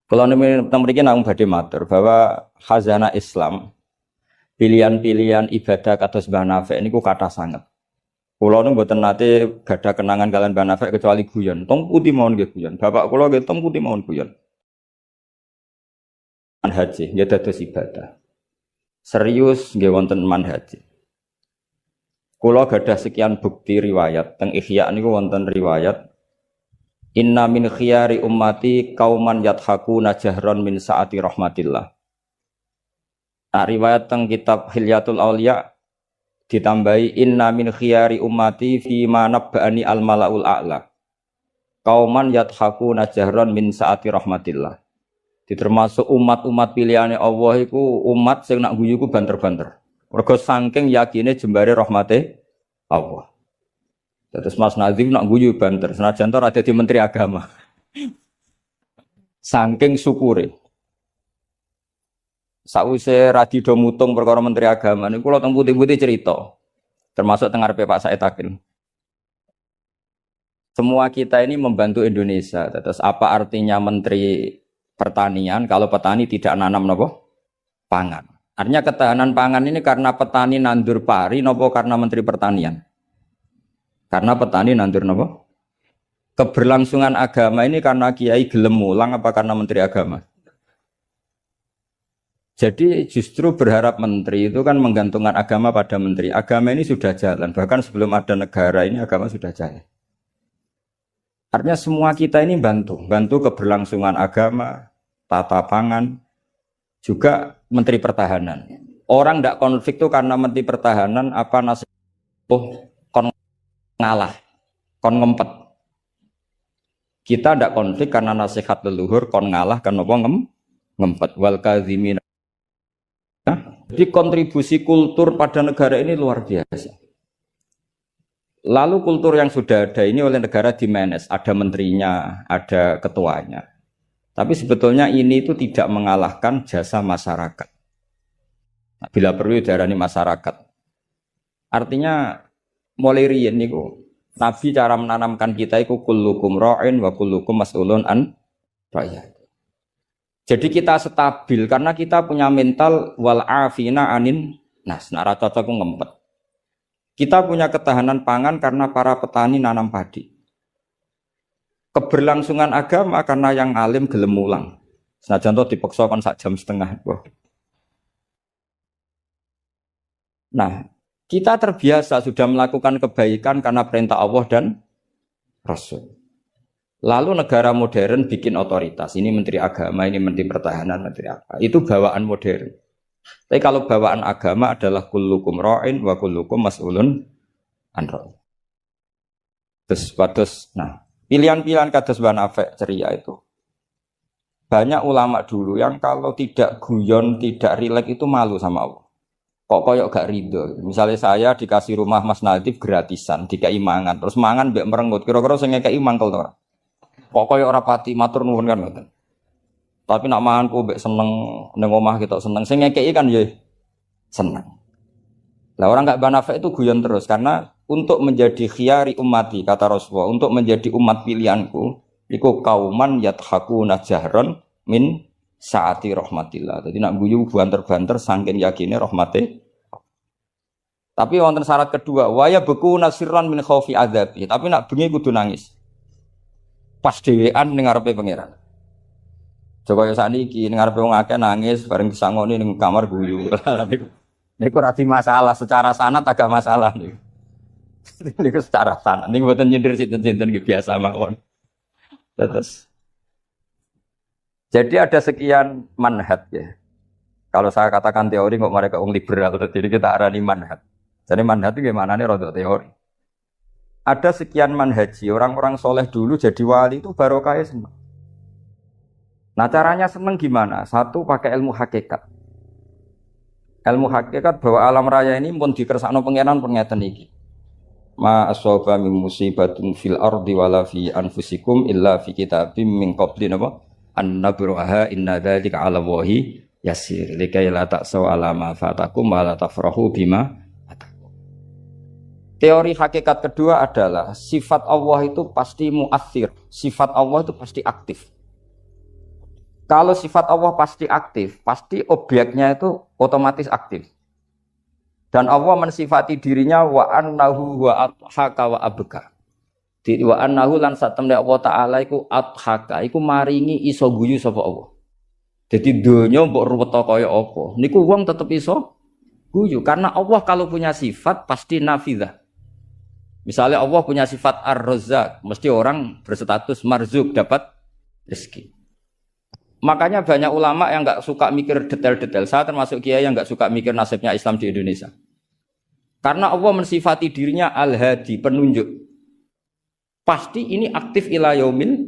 Kalau mriki namung badhe matur bahwa khazanah Islam, pilihan-pilihan ibadah kados Mbah Nafik niku kathah sanget. Kula nu mboten nate gadah kenangan kalian Mbah Nafik kecuali guyon. Tong putih mawon nggih guyon. Bapak kula nggih tong putih mawon guyon. Manhaji nggih dados ibadah. Serius nggih wonten manhaji. Kula gadah sekian bukti riwayat teng Ihya niku wonten riwayat Inna min khiyari ummati kauman yathakuna jahron min saati rahmatillah. Nah, riwayat teng kitab Hilyatul Auliya ditambahi inna min khiyari ummati fi ma nabba'ani al malaul a'la. Kauman yathakuna jahron min saati rahmatillah. Termasuk umat-umat pilihane Allah iku umat sing nak guyu ku banter-banter. Mergo saking yakine jembare rahmate Allah. Terus Mas Nazim nak guyu banter, senajan to ada di Menteri Agama. Saking syukure. Sause radido mutung perkara Menteri Agama niku kula teng putih-putih cerita. Termasuk teng ngarepe Pak Said Akil. Semua kita ini membantu Indonesia. Terus apa artinya Menteri Pertanian kalau petani tidak nanam nopo? Pangan. Artinya ketahanan pangan ini karena petani nandur pari nopo karena Menteri Pertanian? Karena petani nandur nopo? Keberlangsungan agama ini karena kiai gelem mulang apa karena Menteri Agama? Jadi justru berharap menteri itu kan menggantungkan agama pada menteri. Agama ini sudah jalan, bahkan sebelum ada negara ini agama sudah jalan. Artinya semua kita ini bantu keberlangsungan agama, tata pangan, juga Menteri Pertahanan. Orang tidak konflik itu karena Menteri Pertahanan apa nasib kon ngalah, kon ngempet. Kita tidak konflik karena nasihat leluhur, kon ngalah kan apa ngempet. Wal kadzimin. Jadi kontribusi kultur pada negara ini luar biasa. Lalu kultur yang sudah ada ini oleh negara dimanage, ada menterinya, ada ketuanya. Tapi sebetulnya ini itu tidak mengalahkan jasa masyarakat. Nah, bila perlu diarani masyarakat. Artinya mulai riyen niku Nabi cara menanamkan kita iku kullukum ra'in wa kullukum mas'ulun an ra'iyah. Jadi kita stabil karena kita punya mental wal afina anin nas. Nah, cocok ku ngempet. Kita punya ketahanan pangan karena para petani nanam padi. Keberlangsungan agama karena yang alim gelem mulang. Senajan to dipaksa kon sak jam setengah. Wah. Nah, kita terbiasa sudah melakukan kebaikan karena perintah Allah dan Rasul. Lalu negara modern bikin otoritas. Ini Menteri Agama, ini Menteri Pertahanan, Menteri apa. Itu bawaan modern. Tapi kalau bawaan agama adalah kullukum ra'in wa kullukum mas'ulun an ra'in. Terus, nah, pilihan-pilihan kados Mbah Nafik ceria itu. Banyak ulama dulu yang kalau tidak guyon, tidak rileks itu malu sama Allah. Kok koyok gak ridho. Misalnya saya dikasih rumah Mas Nadif gratisan, dikai mangan, terus mangan mbek merengut. Kira-kira sing ngekeki mangkel to ora? Kok koyok ora pati matur nuwun kan ngoten. Tapi nak mangan ku mbek seneng ning omah kita seneng. Sing ngekeki kan ya seneng. Lah orang gak Mbah Nafik itu guyon terus karena untuk menjadi khiyari ummati kata Rasulullah, untuk menjadi umat pilihanku, iku kauman yathakuna jahron min saati rahmatillah. Jadi nak guyu banter-banter saking yakine rahmate. Tapi wonten syarat kedua, waya beku nasirran min khaufi adzabi. Tapi nak bengi kudu nangis. Pas dhewean ning ngarepe pangeran. Coba ya sakniki ning ngarepe wong akeh nangis bareng disangoni ning kamar guyu. Niku ora masalah secara sanad agak masalah niku. Niku secara sanad niku mboten nyindir sinten-sinten biasa mawon. Terus jadi ada sekian manhaj ya. Kalau saya katakan teori kok mereka liberal, jadi kita arani manhaj. Jadi manhaj itu gimana nih rodok teori. Ada sekian manhaji, orang-orang soleh dulu jadi wali itu barokahnya senang. Nah caranya senang gimana? Satu pakai ilmu hakikat. Ilmu hakikat bahwa alam raya ini pun dikersakno pengenan pengeten iki. Ma aswaba min musibatin fil ardi wala fi anfusikum illa fi kitabim min qabli napa? An-nabruha inna dzalika 'ala Allahi yasir likai la ta'saw 'ala ma fatakum wa la tafrahu bima atakum. Teori hakikat kedua adalah sifat Allah itu pasti muathir, sifat Allah itu pasti aktif. Kalau sifat Allah pasti aktif, pasti objeknya itu otomatis aktif. Dan Allah mensifati dirinya wa annahu wa adhaka wa abka. Di wa annahu lan satemne Allah taala iku adhaka, iku maringi iso guyu sapa Allah. Jadi donya mbok ruweta kaya apa, niku wong tetep iso guyu karena Allah kalau punya sifat pasti nafidzah. Misalnya Allah punya sifat ar-razzaq, mesti orang berstatus marzuk dapat rezeki. Makanya banyak ulama yang enggak suka mikir detail-detail. Saya termasuk kiai yang enggak suka mikir nasibnya Islam di Indonesia. Karena Allah mensifati dirinya al-hadi, penunjuk. Pasti ini aktif ila yaumil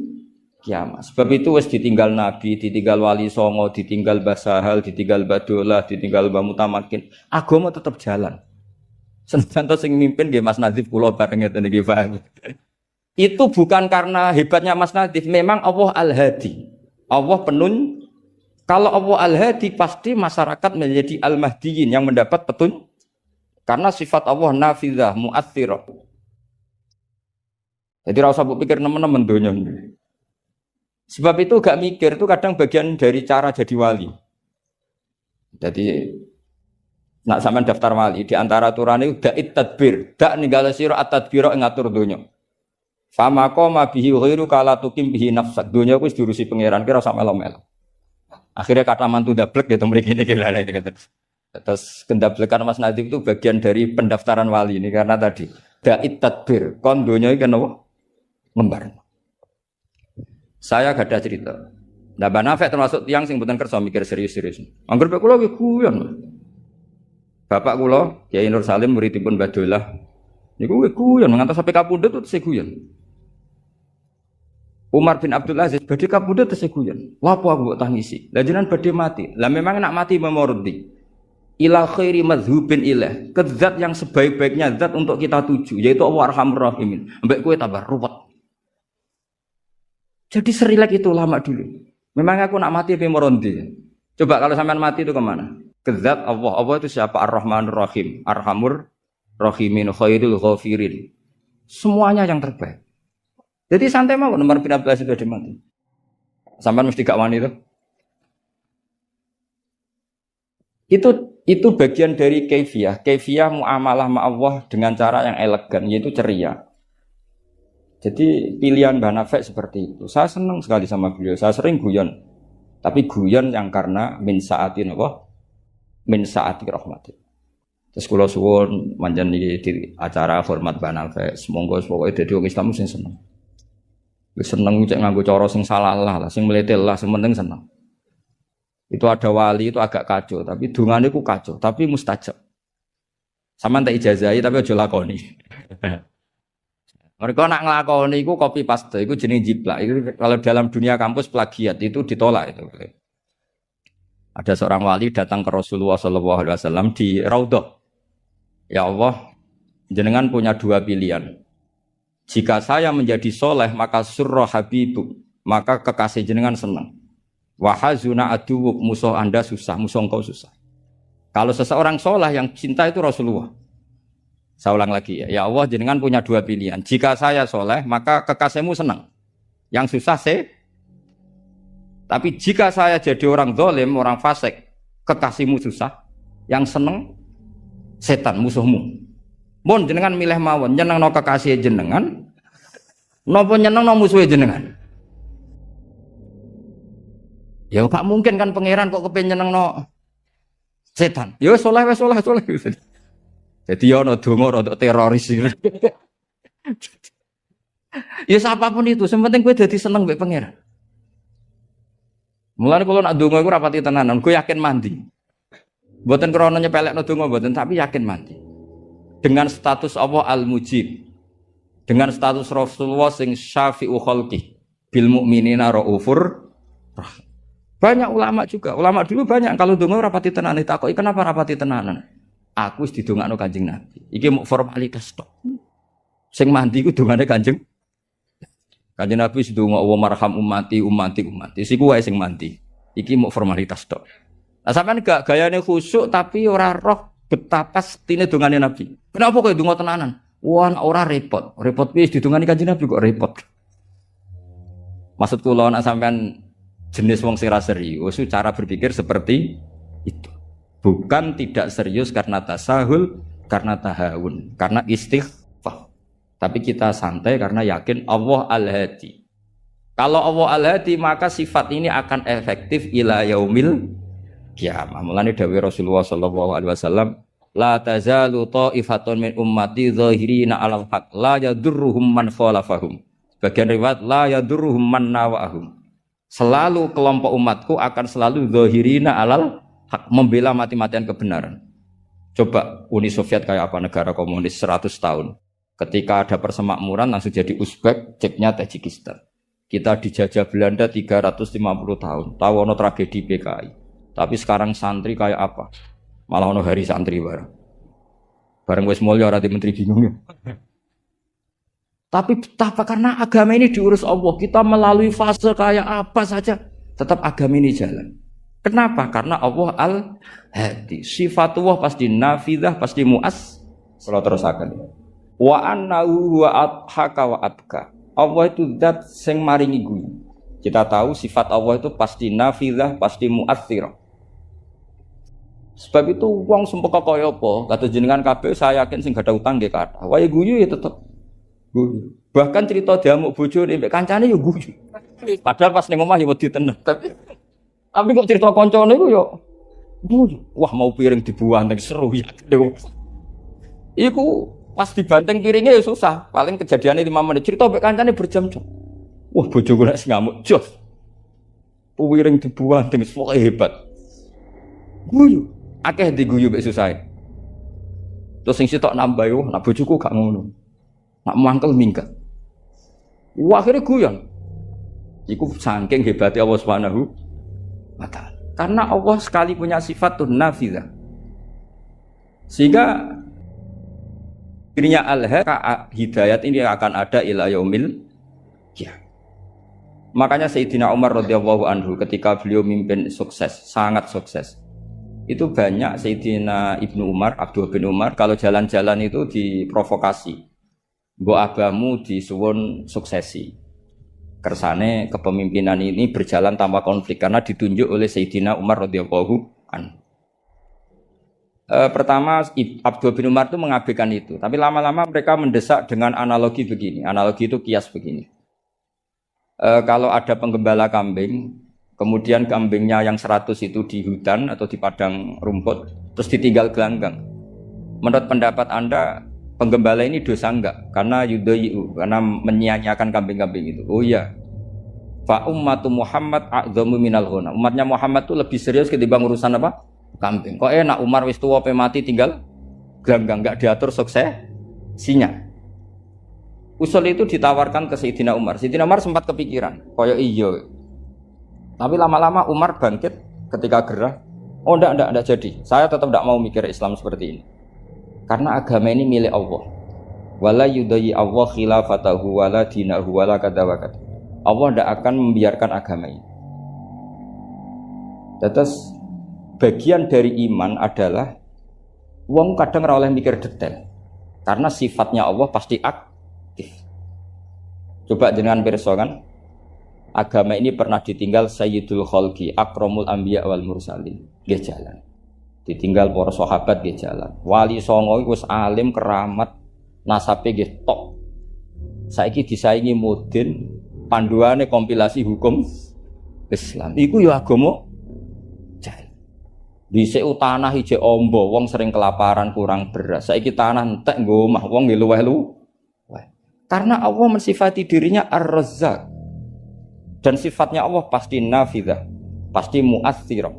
kiamat. Sebab itu wis ditinggal Nabi, ditinggal Wali Songo, ditinggal Basahal, ditinggal Badolah, ditinggal Mbah Mutamakin. Agama tetap jalan. Senajan sing mimpin nggih Mas Nadif kula bareng ngeten iki paham. Itu bukan karena hebatnya Mas Nadif, memang Allah Al-Hadi. Allah kalau Allah Al-Hadi pasti masyarakat menjadi Al-Mahdiyin yang mendapat petunjuk. Karena sifat Allah nafidzah, mu'athirah. Jadi ora usah pikir nemen-nemen donya. Sebab itu gak mikir itu kadang bagian dari cara jadi wali. Jadi nak sampean daftar wali di antara aturane da'it tadbir, dak ninggale sira at-tadbira ngatur donya. Fama qama bihi ghairu kala tukim bihi nafsak. Donya wis diurusi pangeran kira sak melo-melo. Akhirnya kata mantu dablek gitu mriki niki lha iki. Terus kendablekan Mas Nadif itu bagian dari pendaftaran wali ini karena tadi da'it tadbir, kon donya iki kenapa? Ngembar. Saya gak ada cerita. Nah, Mbak Nafek termasuk tiang sing mboten kersa mikir serius-serius. Angger pek kula ki guyon. Bapak kula, Kiai Nur Salim muridipun Badolah. Niku guyon ngantos sampai kapundhut terus guyon. Umar bin Abdul Aziz badhe kapundhut terus guyon. Lapo aku mbok tangisi? Lah jenengan badhe mati. Lah memang nak mati memordi. Ila khairi madhubin ilah. Ke zat yang sebaik-baiknya zat untuk kita tuju, yaitu Allah Arhamur Rahimin. Mbek kowe tambah ruwet. Jadi serilek itu lama dulu. Memang aku nak mati memordi. Coba kalau sampean mati itu kemana? Ke zat Allah. Allah itu siapa? Ar-Rahmanur Rahim. Arhamur Rahimin, khairul ghafirin. Semuanya yang terbaik. Jadi santai mau nomor bin Abdul Aziz itu mati. Sampai mesti gak wani itu bagian dari kaifiyah. Kaifiyah muamalah ma Allah dengan cara yang elegan, yaitu ceria. Jadi pilihan Mbah Nafek seperti itu. Saya senang sekali sama beliau. Saya sering guyon. Tapi guyon yang karena min sa'atin Allah, min sa'ati rahmatin. Terus kula suwun manjen di acara hormat Mbah Nafek, semoga pokoke dadi wong Islam sing seneng. Wis seneng cek nganggo cara sing salah lah, sing meletel lah, sing penting seneng. Itu ada wali itu agak kacau, tapi dungane ku kacau, tapi mustajab. Sampeyan tak ijazahi tapi aja lakoni. Mereka nak ngelakoni itu copy paste, itu jenis jiplak. Itu kalau dalam dunia kampus plagiat itu ditolak itu. Ada seorang wali datang ke Rasulullah SAW di Raudhah. Ya Allah, jenengan punya dua pilihan. Jika saya menjadi soleh maka surra habibuk, maka kekasih jenengan senang. Wahazuna aduwuk, musuh anda susah, musuh engkau susah. Kalau seseorang soleh yang cinta itu Rasulullah. Saya ulang lagi ya. Ya Allah, jenengan punya dua pilihan. Jika saya soleh, maka kekasihmu senang. Yang susah Tapi jika saya jadi orang zalim, orang fasik, kekasihmu susah. Yang senang setan, musuhmu. Mun jenengan milih mawon, nyeneng no kekasih jenengan, nopo nyeneng no musuh jenengan. Ya gak mungkin kan pangeran kok kepen nyeneng no setan. Ya soleh. Jadi ya ono donga untuk teroris. Ya siapapun itu, yang penting gue jadi seneng mbek pangeran. Mulane kalau nak donga iku rapati tenanan, gue yakin mandi. Mboten krana nyepelekno donga mboten, tapi yakin mandi. Dengan status Allah Al-Mujib. Dengan status Rasulullah sing syafi'u khalqi bil mukminina raufur rahim. Banyak ulama juga, ulama dulu banyak kalau donga rapati tenanan ditakoki kenapa rapati tenanan? Aku wis didongakno Kanjeng Nabi. Iki mau formalitas tok. Sing mandi ku dongane Kanjeng Nabi wis ndonga wa marham ummati. Siku wae sing mandi. Iki mau formalitas tok. Nah sampean gak gayane khusyuk tapi ora roh betapa setine dongane Nabi. Kenapa kok donga tenanan? Wah ora repot. Repot wis didongani Kanjeng Nabi kok repot. Maksud kula nek sampean jenis wong sing ra serius, cara berpikir seperti itu. Bukan tidak serius karena tasahul, karena tahawun, karena istighfar. Tapi kita santai karena yakin Allah Al-Hadi. Kalau Allah Al-Hadi maka sifat ini akan efektif ila yaumil qiyamah. Mulane dawuh Rasulullah sallallahu alaihi wasallam, la tazalu ta'ifatun min ummati zahirina 'alal haq la yadurruhum man khalafahum. Bagian riwayat la yadurruhum man nawa'ahum. Selalu kelompok umatku akan selalu zahirina 'alal haq, membela mati-matian kebenaran. Coba Uni Soviet kayak apa, negara komunis 100 tahun. Ketika ada persemakmuran langsung jadi Uzbek, ceknya Tajikistan. Kita dijajah Belanda 350 tahun. Tahu ono tragedi PKI. Tapi sekarang santri kayak apa? Malah ono hari santri bareng. Bareng wis mulya ora menteri bingung ya. Tapi betapa karena agama ini diurus Allah, kita melalui fase kayak apa saja tetap agama ini jalan. Kenapa? Karena Allah Al-Hadi. Sifatullah pasti nafidah, pasti muas. Kalau terusakan. Wa annahu wa adhaka wa abka. Allah itu zat sing maringi guyu. Kita tahu sifat Allah itu pasti nafidah, pasti muathirah. Sebab itu wong sumpah kaya apa? Kata jenengan kabeh saya yakin sing gak ada utang nggih kathah. Wae guyu ya tetep guyu. Bahkan cerita diamuk bojone mbek kancane ya guyu. Padahal pas ning omah ya wedi tenan. Tapi kok cerita kancane iku ya guyu. Wah mau piring dibuang seru ya. Iku pas dibanteng piringnya ya susah. Paling kejadiannya 5 menit. Cerita mbek kancane berjam-jam. Wah bojoku nek ngamuk jos. Piring dibuang semua hebat. Guyu. Akeh diguyu mbek susah. Terus sing sitok nambah yo, nak bojoku gak ngono. Nak mangkel minggat. Wah akhirnya guyon. Iku saking hebatnya Allah Subhanahu wa ta'ala. Karena Allah sekali punya sifat nafidah. Sehingga dirinya hidayat ini akan ada ila yaumil qiyamah. Makanya Sayyidina Umar radhiyallahu anhu ketika beliau mimpin sukses, sangat sukses. Itu banyak Sayyidina Ibnu Umar, Abdul bin Umar kalau jalan-jalan itu diprovokasi. Mbok abamu disuwun suksesi. Kersane kepemimpinan ini berjalan tanpa konflik karena ditunjuk oleh Sayyidina Umar radhiyallahu anhu. Pertama Abdul bin Umar itu mengabaikan itu, tapi lama-lama mereka mendesak dengan analogi begini. Analogi itu kias begini. Kalau ada penggembala kambing, kemudian kambingnya yang 100 itu di hutan atau di padang rumput, terus ditinggal gelanggang. Menurut pendapat Anda, penggembala ini dosa enggak? Karena yudhayu, karena menyia-nyiakan kambing-kambing itu. Oh iya. Fa ummatu Muhammad a'dhamu minal ghunam. Umatnya Muhammad itu lebih serius ketimbang urusan apa? Kambing. Kok enak Umar wis tuwa pe mati tinggal gelanggang, enggak diatur suksesinya. Usul itu ditawarkan ke Sayyidina Umar. Sayyidina Umar sempat kepikiran, koyo iya. Tapi lama-lama Umar bangkit ketika gerah. Oh enggak jadi. Saya tetap enggak mau mikir Islam seperti ini. Karena agama ini milik Allah. Wala yudayi Allah khilafatahu wala dinahu wala kadawakat. Allah tidak akan membiarkan agama ini. Terus bagian dari iman adalah wong kadang ora oleh mikir detail. Karena sifatnya Allah pasti aktif. Coba jenengan pirsa kan, agama ini pernah ditinggal Sayyidul Khalqi, Akramul Anbiya wal Mursalin, nggih jalan. Ditinggal para sahabat nggih jalan. Wali songo iku wis alim keramat, nasabe nggih top. Saiki disaingi mudin, panduane kompilasi hukum Islam. Iku ya agama jalan. Dhisik tanah ijek ombo, wong sering kelaparan kurang beras. Saiki tanah entek nggo omah, wong nggih luweh-luweh. Karena Allah mensifati dirinya Ar-Razzaq. Dan sifatnya Allah pasti nafidah, pasti mu'athirah.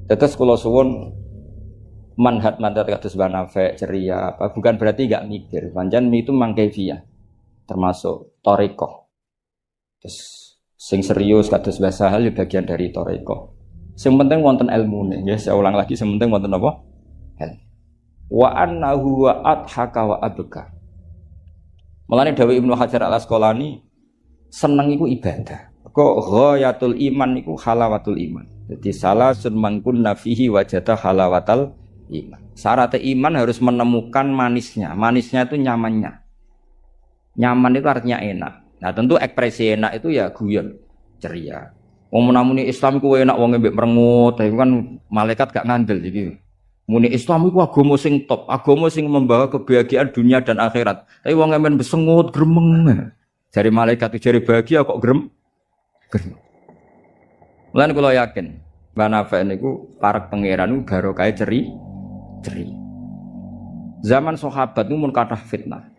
Terus kalau suwun manhat kados banafe ceria apa bukan berarti enggak mikir. Pancen itu mangkevia. Termasuk thariqah. Terus sing serius kados bahasa hal bagian dari thariqah. Sing penting wonten ilmune, nggih saya ulang lagi sing penting wonten apa? Ilmu. Wa annahu wa adhaka wa abka. Mulane dawuh Ibnu Hajar Al-Asqalani seneng iku ibadah. Kok ghayatul iman iku halawatul iman. Jadi salasun mangkunna fihi wajada halawatal iman. Syarat iman harus menemukan manisnya. Manisnya itu nyamannya. Nyaman itu artinya enak. Nah tentu ekspresi enak itu ya guyon. ceria. Wong menamuni Islam ku enak wong mbek merengut, tapi kan malaikat gak ngandel iki. Muni Islam iku agama sing top, agama sing membawa kebahagiaan dunia dan akhirat. Tapi wong men besengut gremeng. Jari malaikat jari bahagia kok gremeng. Mulane kula yakin Mbah Nafi niku parek pangeran niku barokah ceri. Zaman sahabat itu mun kathah fitnah.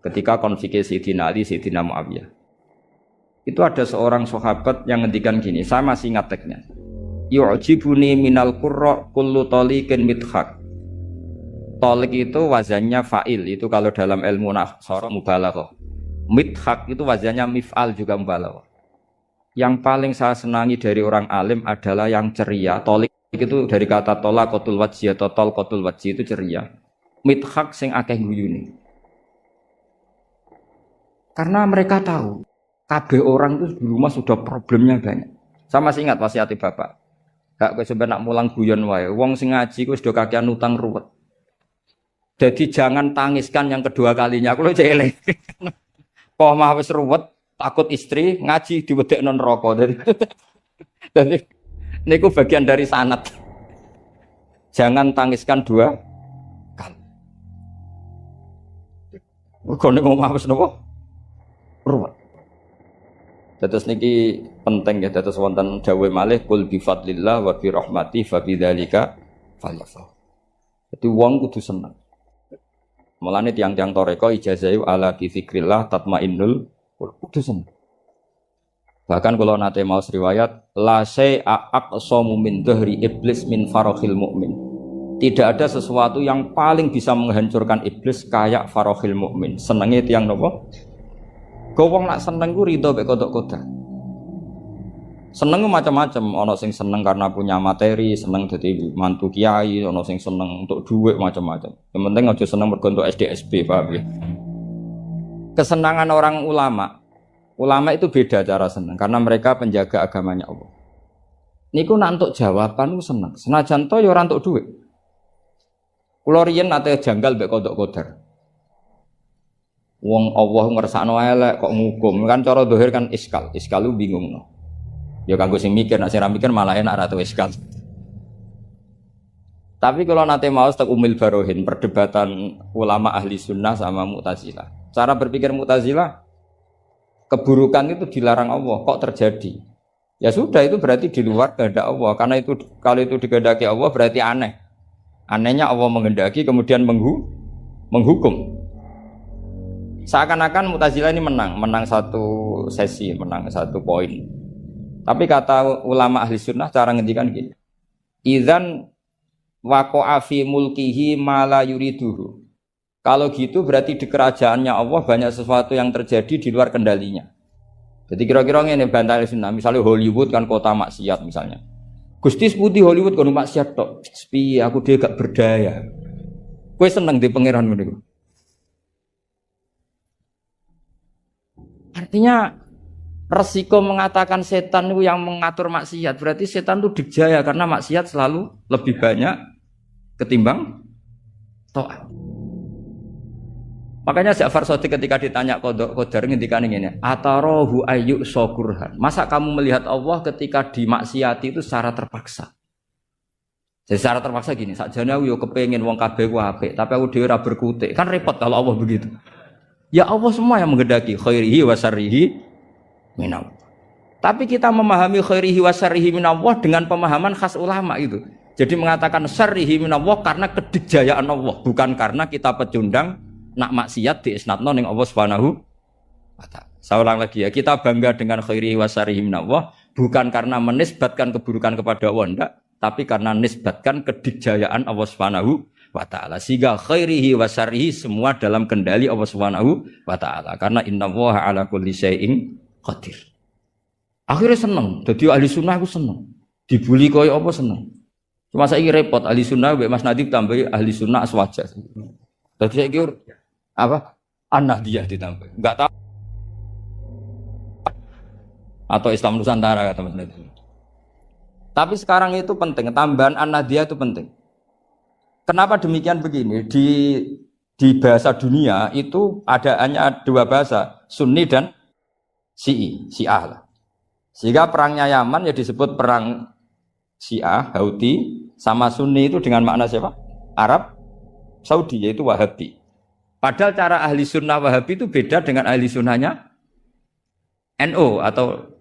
Ketika konflik Sayyidina Ali, Sayyidina Muawiyah. Itu ada seorang sahabat yang ngendikan gini, saya masih ingat teksnya. Yu'jibuni minal qurra kullu taliqin midhaq. Talik itu wazannya fa'il, itu kalau dalam ilmu nahwu mubalaghah. Midhaq itu wazannya mif'al juga mubalaghah. Yang paling saya senangi dari orang alim adalah yang ceria. Tolik itu dari kata tolaqatul wajhi atau tolqatul wajhi itu ceria. Midhaq sing akeh guyune. Karena mereka tahu kabeh orang itu di rumah sudah problemnya banyak. Saya masih ingat wasiat bapak. Gak kowe sampe nak mulang guyon wae. Wong sing ngaji kuwi sudah kakean utang ruwet. Jadi jangan tangiskan yang kedua kalinya. Aku lho celeng. Kok mah wis ruwet. Takut istri ngaji diwedekno neraka. Jadi niku bagian dari sanad. Jangan tangiskan dua kali. Mergo nek omah wis napa? Ruwet. Dados niki penting ya, dados wonten dawuh malih kul bi fadlillah wa bi rahmati fa bidzalika falyafrah. Dadi wong kudu seneng. Mulane tiang-tiang toreko ijazahi ala bi zikrillah tatmainnul kudusan. Bahkan kalau nate mau riwayat la syai'a aqsamu min dhahri iblis min farahil mukmin. Tidak ada sesuatu yang paling bisa menghancurkan iblis kayak farahil mukmin. Senenge tiang napa? Wong nak seneng ku rido mek kodok-kodok. Seneng macam-macam, ana sing seneng karena punya materi, seneng dadi mantu kiai, ana sing seneng untuk duit macam-macam. Yang penting aja seneng mergo untuk SDSB, paham ya? Kesenangan orang ulama itu beda cara senang karena mereka penjaga agamanya Allah. Niku nak untuk jawaban ku seneng. Senajan to ya ora untuk duit. Kula riyen nate janggal mek kodok kodar. Wong Allah ngersakno elek kok ngukum. Kan cara zahir kan iskal. Iskal lu bingungno. Ya kanggo sing mikir, nek sing ra mikir malah enak ra tau iskal. Tapi kalau nate mau tak Umil Barohin perdebatan ulama ahli sunnah sama Mu'tazilah. Cara berpikir Mu'tazilah, keburukan itu dilarang Allah, kok terjadi? Ya sudah, itu berarti di luar kehendak Allah. Karena itu kalau itu dikehendaki Allah berarti aneh. Anehnya Allah menghendaki kemudian menghukum. Seakan-akan Mu'tazilah ini menang satu sesi, menang satu poin. Tapi kata ulama ahli sunnah cara ngendikan gini. Idzan waqa'a fi mulkihi ma la yuriduhu. Kalau gitu berarti di kerajaannya Allah banyak sesuatu yang terjadi di luar kendalinya. Jadi kira-kira ini bantah sunnah. Misalnya Hollywood kan kota maksiat misalnya. Gusti putih Hollywood kan maksiat tok. Sepi aku dia gak berdaya. Kowe seneng di pangeran niku. Artinya resiko mengatakan setan itu yang mengatur maksiat berarti setan itu dijaya karena maksiat selalu lebih banyak ketimbang taat. Makanya Ja'far Shadiq ketika ditanya Qadar ngendikan ngene, "Atarahu ayyu syukurhan." Masa kamu melihat Allah ketika dimaksiati itu secara terpaksa? Jadi secara terpaksa gini, sakjane aku yo kepengin wong kabeh ku apik, tapi aku dhewe ora berkutik. Kan repot kalau Allah begitu. Ya Allah semua yang menghendaki khairihi wa syarrihi minallah. Tapi kita memahami khairihi wa syarrihi minallah dengan pemahaman khas ulama itu. Jadi mengatakan syarrihi minallah karena kedikjayaan Allah, bukan karena kita pecundang nak maksiat diisnadno ning Allah Subhanahu wa taala. Saya ulang lagi ya, kita bangga dengan khairihi wa syarrihi minallah bukan karena menisbatkan keburukan kepada Allah enggak, tapi karena nisbatkan kedikjayaan Allah Subhanahu wa taala. Sehingga khairihi wa syarrihi semua dalam kendali Allah Subhanahu wa taala. Karena innallaha ala kulli syai'in qadir. Akhirnya seneng, dadi ahli sunnah aku seneng. Dibuli koyo apa seneng. Cuma saiki repot ahli sunnah mbek Mas Nadib tambahi ahli sunnah aswaja. Dadi saiki apa? An-Nahdiyah ditambah. Enggak tahu. Atau Islam Nusantara kata Mas Nadib. Tapi sekarang itu penting, tambahan An-Nahdiyah itu penting. Kenapa demikian begini? Di bahasa dunia itu hanya dua bahasa, Sunni dan Syiah lah. Sehingga perangnya Yaman ya disebut perang Syiah, Houthi sama Sunni itu dengan makna siapa? Arab Saudi yaitu Wahabi. Padahal cara ahli sunnah Wahabi itu beda dengan ahli sunnahnya NU atau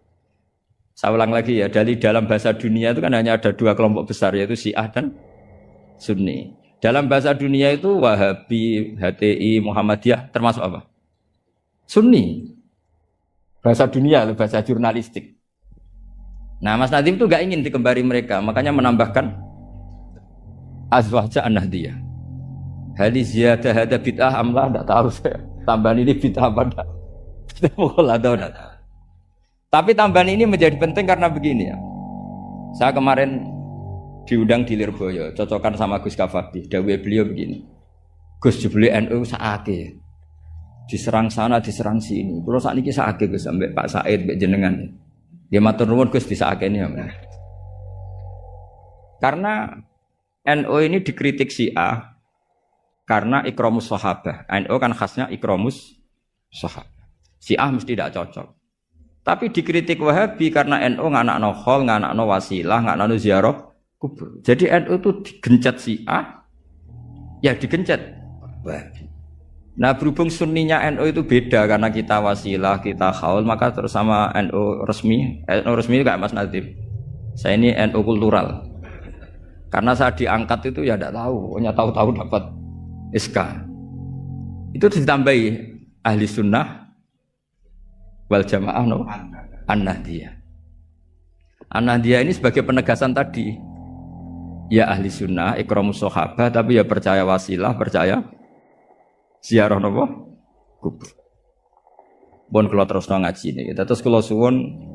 saya ulang lagi ya, dari dalam bahasa dunia itu kan hanya ada dua kelompok besar yaitu Syiah dan Sunni. Dalam bahasa dunia itu Wahabi, HTI, Muhammadiyah termasuk apa? Sunni. Bahasa dunia, bahasa jurnalistik. Nah, Mas Nadim itu gak ingin dikembari mereka, makanya menambahkan azwaja an-nahdiyah. Hali ziyadah hada bid'ah amlah, tidak tahu saya. Tambahan ini bid'ah apa enggak? Tapi tambahan ini menjadi penting karena begini ya. Saya kemarin diundang di Lirboyo, cocokan sama Gus Kafati. Dawuh beliau begini, Gus jebule NU sakake, diserang sana, diserang sini. Kalau saat ini sakake Gus sampai Pak Said, Mbak jenengan. Dia matur nuwun Gus disakake ini. Karena NU ini dikritik Syiah karena ikramus sahabah. NU kan khasnya ikramus sahabah. Syiah mesti tidak cocok. Tapi dikritik Wahabi karena NU nganakno khol, nganakno wasilah, nganakno ziarah kubur. Jadi NU itu digencet Syiah, ya digencet Wahabi. Nah berhubung sunninya NU itu beda karena kita wasilah, kita khaul, maka terus sama NU resmi kayak Mas Nadim. Saya ini NU kultural. Karena saya diangkat itu ya tidak tahu, hanya tahu-tahu dapat SK. Itu ditambahi ahli sunnah wal jamaah no? An-Nahdiyah. An-Nahdiyah ini sebagai penegasan tadi. Ya ahli sunnah, ikramus sahabah, tapi ya percaya wasilah, percaya ziarah napa? Kubur. Bon kula terus ngaji niki. Terus kula suwun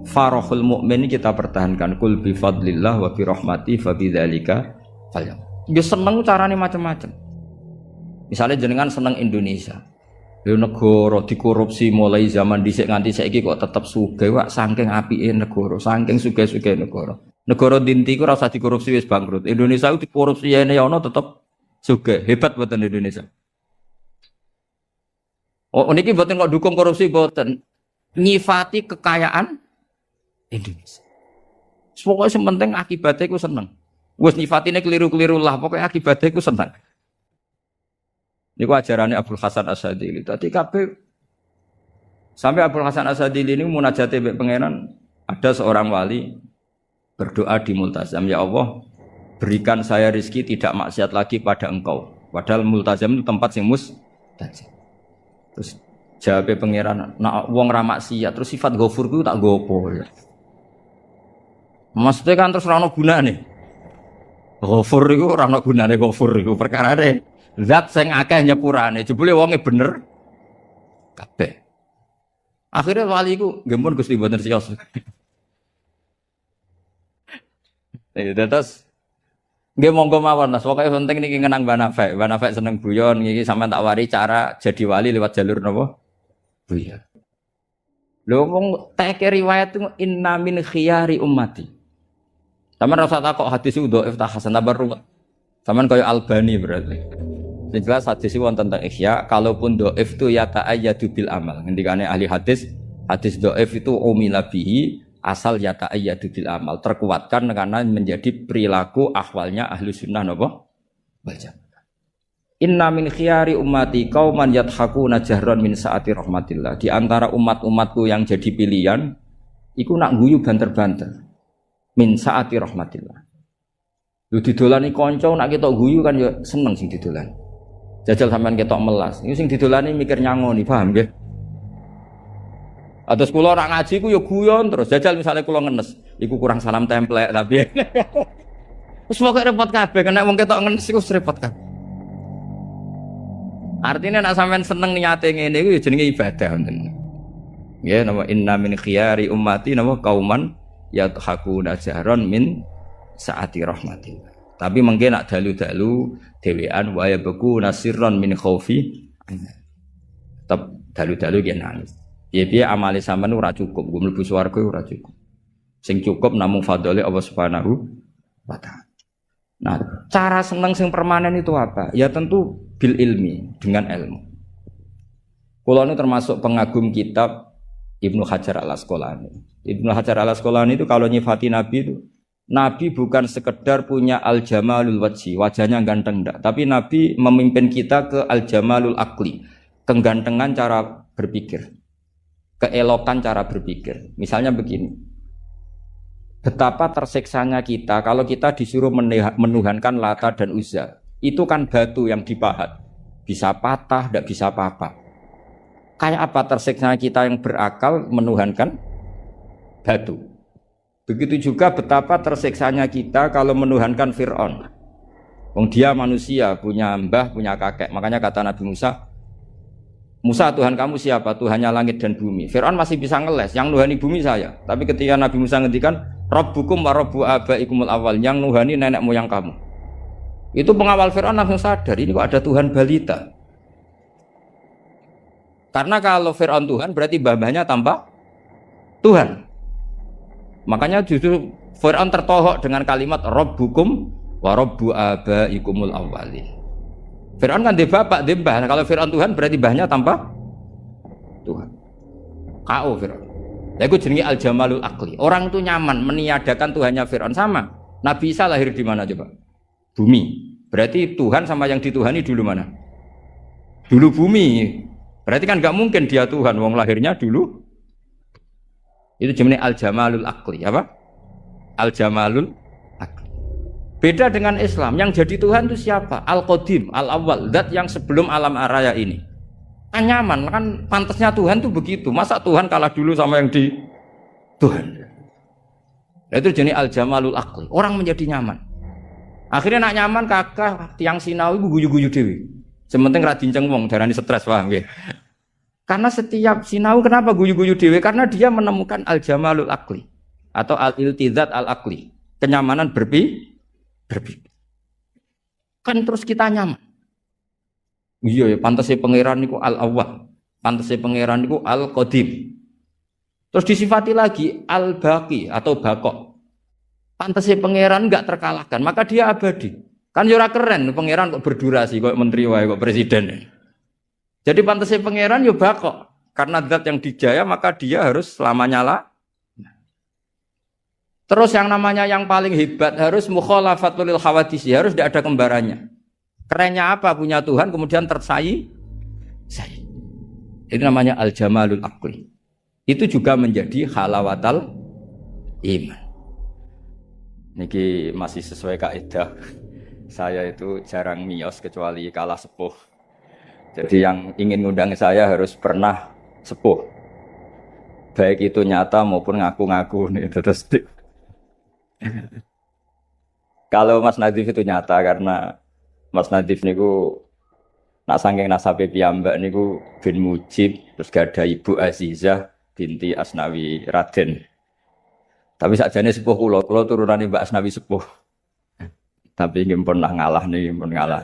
farahul mukmin kita pertahankan kul bi fadlillah wa bi rahmati fa bidzalika falyam. Ya seneng carane macam-macam. Misalnya jenengan seneng Indonesia. Lho negara dikorupsi mulai zaman dhisik nganti saiki kok tetep sugih wak saking apike negara, saking sugih-sugih negara. Negara dinti ku ora usah dikorupsi wis bangkrut. Indonesia itu dikorupsi ene ya ono tetep sugih. Hebat mboten Indonesia. Oh niki mboten kok dukung korupsi mboten. Nyifati kekayaan Indonesia. Pokoke sing penting akibatnya ku seneng. Wis nyifatine keliru-keliru lah, pokoke akibatnya ku seneng. Niku ajarannya Abdul Hasan Asadili. Tadi kabeh sampai Abdul Hasan Asadili ini munajate mbek pangeran, ada seorang wali berdoa di multazam, ya Allah berikan saya rezeki tidak maksiat lagi pada engkau. Padahal multazam itu tempat sing mustajab. Terus jawabnya pangeran, nak wong ra maksiat terus sifat ghafur ku tak gopo ya. Maksudnya kan terus ora ono gunane. Ghafur iku ora ono gunane ghafur iku perkarane zat sing akeh nyepurane. Jebule wonge bener kabeh. Akhirnya wali iku nggih mun Gusti mboten siyos. Terus nggih monggo mawon Mas, pokoke penting niki ngenang Mbah Nafek. Mbah Nafek seneng guyon niki sampean tak wari cara jadi wali lewat jalur napa? Guyon. Lho wong teke riwayat itu inna min khiyari ummati. Sampeyan rasa takok hadis itu dhaif ta hasan ta baru. Sampeyan kaya Albani berarti. Sing jelas hadis itu wonten tentang ihya, kalaupun dhaif itu ya ta'ayyadu bil amal. Ngendikane ahli hadis dhaif itu umila bihi asal ya ta'ayyadu bil amal, terkuatkan karena menjadi perilaku ahwalnya ahlu sunnah napa wal jamaah. Inna min khiyari ummati qauman yadhakuna jahran min saati rahmatillah. Di antara umat-umatku yang jadi pilihan iku nak guyu banter-banter min saati rahmatillah. Lu didolani kanca nak ketok guyu kan ya seneng sing didolani. Jajal sampean ketok melas. Iku sing didolani mikir nyangoni, paham nggih? Atus kula ora ngaji ku ya guyon terus. Jajal misalnya kula ngenes, iku kurang salam templek tapi. Wis pokoke repot kabeh, kena wong ketok ngenes iku repot kabeh. Artinya nek sampean seneng niate ngene iku ya jenenge ibadah ngoten. Nggih, napa inna min khiyari ummati napa kauman yadhakuna jahran min saati rahmatillah. Tapi mungkin nak dalu-dalu dhewean wa yabku nasirron min khaufi. Tetep dalu-dalu ki nangis. Piye-piye amale sampean ora cukup, nggo mlebu swarga ora cukup. Sing cukup namung fadhole Allah Subhanahu wa taala. Nah, cara seneng sing permanen itu apa? Ya tentu bil ilmi, dengan ilmu. Kula ini termasuk pengagum kitab Ibnu Hajar Al-Asqalani. Ibnu Hajar Al-Asqalani itu kalau nyifati Nabi itu, Nabi bukan sekedar punya al-jamalul wajhi, wajahnya ganteng enggak, tapi Nabi memimpin kita ke al-jamalul akli, kegantengan cara berpikir, keelokan cara berpikir. Misalnya begini, betapa tersiksanya kita kalau kita disuruh menuhankan Lata dan Uzza. Itu kan batu yang dipahat, bisa patah, tidak bisa apa-apa. Kayak apa tersiksanya kita yang berakal menuhankan batu. Begitu juga betapa tersiksanya kita kalau menuhankan Fir'aun. Wong dia manusia, punya mbah, punya kakek. Makanya kata Nabi Musa, Musa, Tuhan kamu siapa? Tuhannya langit dan bumi. Fir'aun masih bisa ngeles, yang nuhani bumi saya. Tapi ketika Nabi Musa ngendikan, Rabbukum wa rabbu abaikumul awal, yang nuhani nenek moyang kamu. Itu pengawal Fir'aun langsung sadar, ini kok ada Tuhan balita. Karena kalau Fir'aun Tuhan, berarti mbah-mbahnya tanpa Tuhan. Makanya justru Fir'aun tertohok dengan kalimat Rabbukum wa rabbu abaikumul awwalin. Fir'aun kan dia bapak, dia mbah. Kalau Fir'aun Tuhan berarti mbahnya tanpa Tuhan. K.O. Fir'aun. Nah, itu jenenge al-jamalul akli. Orang itu nyaman meniadakan Tuhannya Fir'aun. Sama. Nabi Isa lahir di mana coba? Bumi. Berarti Tuhan sama yang dituhani dulu mana? Dulu bumi. Berarti kan nggak mungkin dia Tuhan. Wong lahirnya dulu. Itu jenenge al-jamalul akli. Apa? Al-jamalul akli. Beda dengan Islam. Yang jadi Tuhan itu siapa? Al-Qadim, Al-Awwal, zat yang sebelum alam raya ini. Kan nyaman, kan pantasnya Tuhan itu begitu. Masa Tuhan kalah dulu sama yang di Tuhan? Nah, itu jenis al-jamalul akli. Orang menjadi nyaman. Akhirnya nak nyaman kakak tiang sinau ibu guyu-guyu dewi. Sementing ra dinceng wong darani stres, paham nggih. Karena setiap sinau kenapa guyu-guyu dewi? Karena dia menemukan al-jamalul akli atau al-iltizat al-akli. Kenyamanan berpikir. Kan terus kita nyaman. Iya ya, pantasnya pangeran niku al-awwal, pantasnya pangeran niku al-qadim. Terus disifati lagi al-baqi atau baqo. Pantasnya pangeran enggak terkalahkan, maka dia abadi. Kan yo ora keren pangeran kok berdurasi kok menteri wae kok presiden. Jadi pantasnya pangeran yo baqo. Karena zat yang dijaya maka dia harus selamanya lah. Terus yang namanya yang paling hebat harus mukhalafatul lil khawadisi, harus tidak ada kembarannya. Kerennya apa punya Tuhan kemudian tersayi? Itu namanya al-jamalul aqli. Itu juga menjadi halawatal iman. Niki masih sesuai kaidah. Saya itu jarang miyos kecuali kalah sepuh. Jadi yang ingin ngundang saya harus pernah sepuh. Baik itu nyata maupun ngaku-ngaku nih terus. Kalau Mas Nadif itu nyata karena Mas Nadif niku nak saking nasabe piyambak niku bin Mujib terus gak ada Ibu Azizah binti Asnawi Raden. Tapi sakjane sepuh kula turunane Mbak Asnawi sepuh. Tapi nggih pernah ngalah nih, pun ngalah.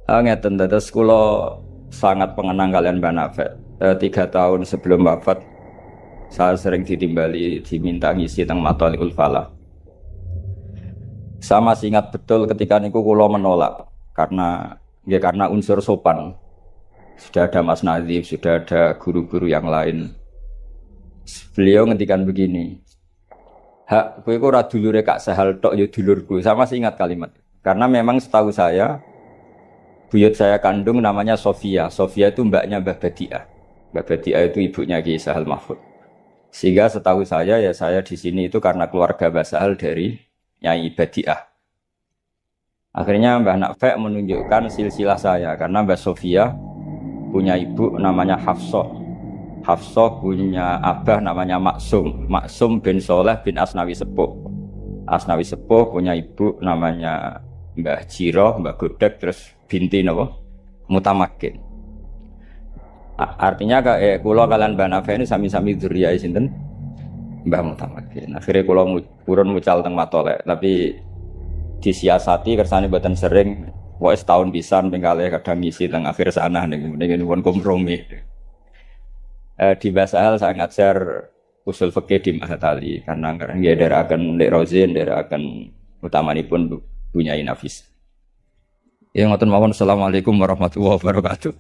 Ngeten terus kula sangat pengenang kalian Mbak Nafek. 3 tahun sebelum wafat saya sering ditimbali diminta ngisi teng Mathaul Falah. Saya masih ingat betul ketika niku kula menolak karena unsur sopan. Sudah ada Mas Nadif, sudah ada guru-guru yang lain. Beliau ngendikan begini, hak kowe ora dulure Kak Sahal tok ya dulurku. Saya masih ingat kalimat. Karena memang setahu saya buyut saya kandung namanya Sofia. Sofia itu mbaknya Mbah Badiah. Mbah Badiah itu ibunya Ki Sahal Mahfud. Sehingga setahu saya ya saya di sini itu karena keluarga Mbah Sahal dari Nyai Badiah. Akhirnya Mbah Nafek menunjukkan silsilah saya karena Mbah Sofia punya ibu namanya Hafsah. Hafsah punya abah namanya Maksum. Maksum bin Soleh bin Asnawi Sepuh. Asnawi Sepuh punya ibu namanya Mbah Jiroh, Mbah Godek, terus binti napa? Mutamakin. Artinya kula kalian Mbah Nafek ini sami-sami dzurriyahe sinten? Mbah Mutamakin. Akhirnya kula purun mucal teng Matolek, tapi disiasati kersane mboten sering. Pokoke setahun pisan ping kalih kadang ngisi teng akhir sana ning pun kompromi. Di Basahal saya ngajar usul fikih di Mahat Ali karena nggih ndherekaken Lek Rozin, ndherekaken utamanipun Bunyai Nafis. Ya ngoten mawon, assalamualaikum warahmatullahi wabarakatuh.